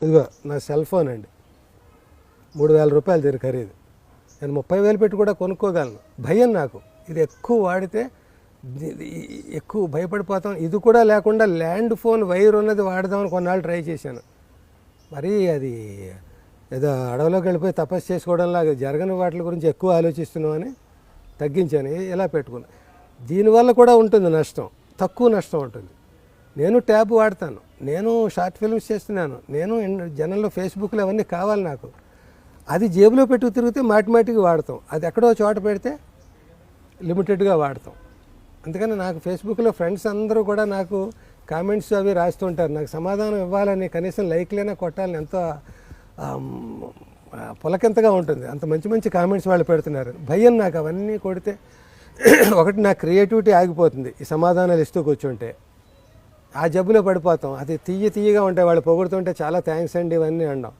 ఇదిగో నా cell phone అండి, 3,000 రూపాయలు దీని ఖరీదు. నేను 30,000 పెట్టి కూడా కొనుక్కోగలను. భయం నాకు, ఇది ఎక్కువ వాడితే ఎక్కువ భయపడిపోతాం. ఇది కూడా లేకుండా ల్యాండ్ ఫోన్ వైర్ ఉన్నది వాడదామని కొన్నాళ్ళు ట్రై చేశాను. మరి అది ఏదో అడవిలోకి వెళ్ళిపోయి తపస్సు చేసుకోవడంలాగా జరగని వాటి గురించి ఎక్కువ ఆలోచిస్తున్నామని తగ్గించాను. ఇలా పెట్టుకున్నాను. దీనివల్ల కూడా ఉంటుంది నష్టం, తక్కువ నష్టం ఉంటుంది. నేను ట్యాబ్ వాడతాను, నేను షార్ట్ ఫిల్మ్స్ చేస్తున్నాను, నేను జనంలో ఫేస్బుక్లో అవన్నీ కావాలి నాకు. అది జేబులో పెట్టుకు తిరిగితే మాటిమాటికి వాడతాం, అది ఎక్కడో చోట పెడితే లిమిటెడ్గా వాడతాం. అందుకని నాకు ఫేస్బుక్లో ఫ్రెండ్స్ అందరూ కూడా నాకు కామెంట్స్ అవి రాస్తుంటారు. నాకు సమాధానం ఇవ్వాలని, కనీసం లైక్లైనా కొట్టాలని ఎంతో పులకెంతగా ఉంటుంది. అంత మంచి మంచి కామెంట్స్ వాళ్ళు పెడుతున్నారు. భయం నాకు అవన్నీ కొడితే ఒకటి నా క్రియేటివిటీ ఆగిపోతుంది. ఈ సమాధానాలు ఇస్తూ కూర్చుంటే ఆ జబ్బులో పడిపోతాం. అది తీయగా ఉంటాయి, వాళ్ళు పొగుడుతుంటే చాలా థ్యాంక్స్ అండి ఇవన్నీ అన్నాం.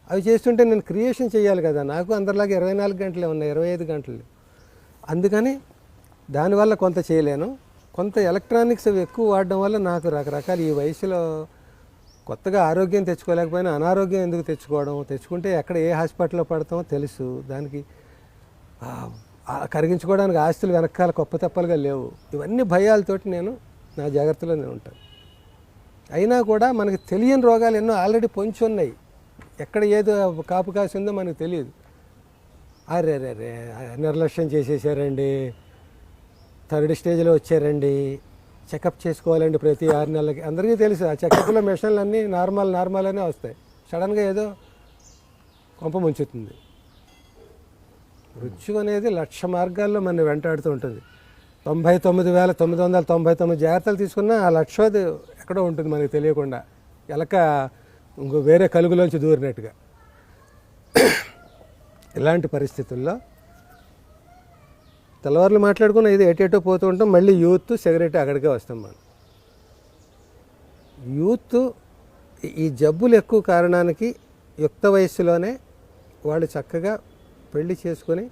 అవి చేస్తుంటే నేను క్రియేషన్ చేయాలి కదా, నాకు అందరిలాగా 24 గంటలే ఉన్నాయి, 25 గంటలు. అందుకని దానివల్ల కొంత చేయలేను. కొంత ఎలక్ట్రానిక్స్ అవి ఎక్కువ వాడడం వల్ల నాకు రకరకాల ఈ వయసులో కొత్తగా ఆరోగ్యం తెచ్చుకోలేకపోయినా అనారోగ్యం ఎందుకు తెచ్చుకుంటే ఎక్కడ ఏ హాస్పిటల్లో పడతామో తెలుసు. దానికి కరిగించుకోవడానికి ఆస్తులు వెనకాల గొప్ప తెప్పలుగా లేవు. ఇవన్నీ భయాలతోటి నేను నా జాగ్రత్తలో నేను ఉంటాను. అయినా కూడా మనకి తెలియని రోగాలు ఎన్నో ఆల్రెడీ పొంచి ఉన్నాయి. ఎక్కడ ఏదో కాపు కాసి ఉందో మనకు తెలియదు. అరే నిర్లక్ష్యం చేసేసారండి, 3rd స్టేజ్లో వచ్చారండి, చెకప్ చేసుకోవాలండి ప్రతి 6 నెలలకి. అందరికీ తెలుసు ఆ చెకప్లో మెషన్లు అన్నీ నార్మల్ అనే వస్తాయి. సడన్గా ఏదో కొంప ముంచుతుంది. మృత్యు అనేది 1,00,000 మార్గాల్లో మన వెంటాడుతూ ఉంటుంది. 99,999 జాగ్రత్తలు తీసుకున్నా ఆ 1,00,000ది ఎక్కడో ఉంటుంది మనకు తెలియకుండా, ఎలక ఇంకో వేరే కలుగులోంచి దూరినట్టుగా. ఇలాంటి పరిస్థితుల్లో తెల్లవారులు మాట్లాడుకున్న ఇది ఎటేటో పోతూ ఉంటాం. మళ్ళీ యూత్ సిగరెట్ అక్కడికే వస్తాం మనం. యూత్ ఈ జబ్బులు ఎక్కువ కారణానికి యుక్త వయస్సులోనే వాళ్ళు చక్కగా పెళ్లి చేసుకొని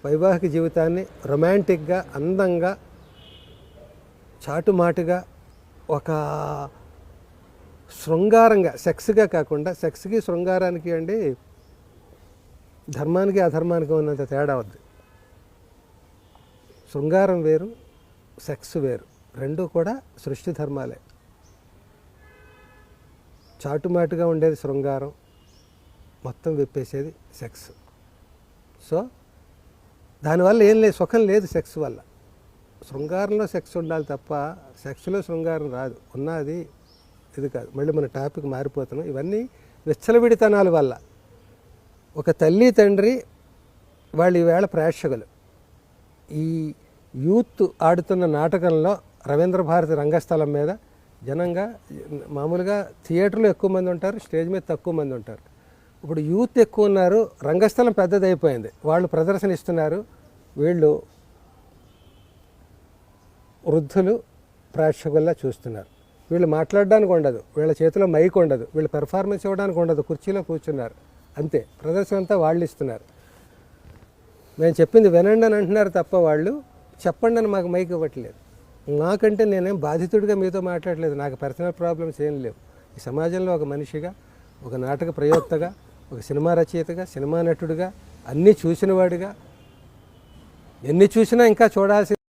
వైవాహిక జీవితాన్ని రొమాంటిక్గా, అందంగా, చాటుమాటుగా, ఒక శృంగారంగా, సెక్స్గా కాకుండా, సెక్స్కి శృంగారానికి అండి ధర్మానికి అధర్మానికి ఉన్నంత తేడా వద్దు. శృంగారం వేరు, సెక్స్ వేరు, రెండూ కూడా సృష్టి ధర్మాలే. చాటుమాటుగా ఉండేది శృంగారం, మొత్తం విప్పేసేది సెక్స్. సో దానివల్ల ఏం లేదు, సుఖం లేదు సెక్స్ వల్ల. శృంగారంలో సెక్స్ ఉండాలి తప్ప సెక్స్లో శృంగారం రాదు. ఉన్నది ఇది కాదు. మళ్ళీ మన టాపిక్ మారిపోతున్నాం. ఇవన్నీ విచ్చలవిడితనాల వల్ల. ఒక తల్లి తండ్రి వాళ్ళు ఈవేళ ప్రేక్షకులు. ఈ యూత్ ఆడుతున్న నాటకంలో రవీంద్ర భారతి రంగస్థలం మీద జనంగా మామూలుగా థియేటర్లో ఎక్కువ మంది ఉంటారు, స్టేజ్ మీద తక్కువ మంది ఉంటారు. ఇప్పుడు యూత్ ఎక్కువ ఉన్నారు, రంగస్థలం పెద్దదైపోయింది, వాళ్ళు ప్రదర్శన ఇస్తున్నారు. వీళ్ళు వృద్ధులు ప్రేక్షకుల్లా చూస్తున్నారు. వీళ్ళు మాట్లాడడానికి ఉండదు, వీళ్ళ చేతిలో మైక్ ఉండదు, వీళ్ళు పెర్ఫార్మెన్స్ ఇవ్వడానికి ఉండదు, కుర్చీలో కూర్చున్నారు అంతే. ప్రదర్శన అంతా వాళ్ళు ఇస్తున్నారు. మేము చెప్పింది వినండి అని అంటున్నారు తప్ప వాళ్ళు చెప్పండి అని మాకు మైక్ ఇవ్వట్లేదు. నాకంటే నేనేం బాధితుడిగా మీతో మాట్లాడలేదు, నాకు పర్సనల్ ప్రాబ్లమ్స్ ఏం లేవు. ఈ సమాజంలో ఒక మనిషిగా, ఒక నాటక ప్రయోక్తగా, ఒక సినిమా రచయితగా, సినిమా నటుడిగా, అన్నీ చూసినవాడిగా, ఎన్ని చూసినా ఇంకా చూడాల్సి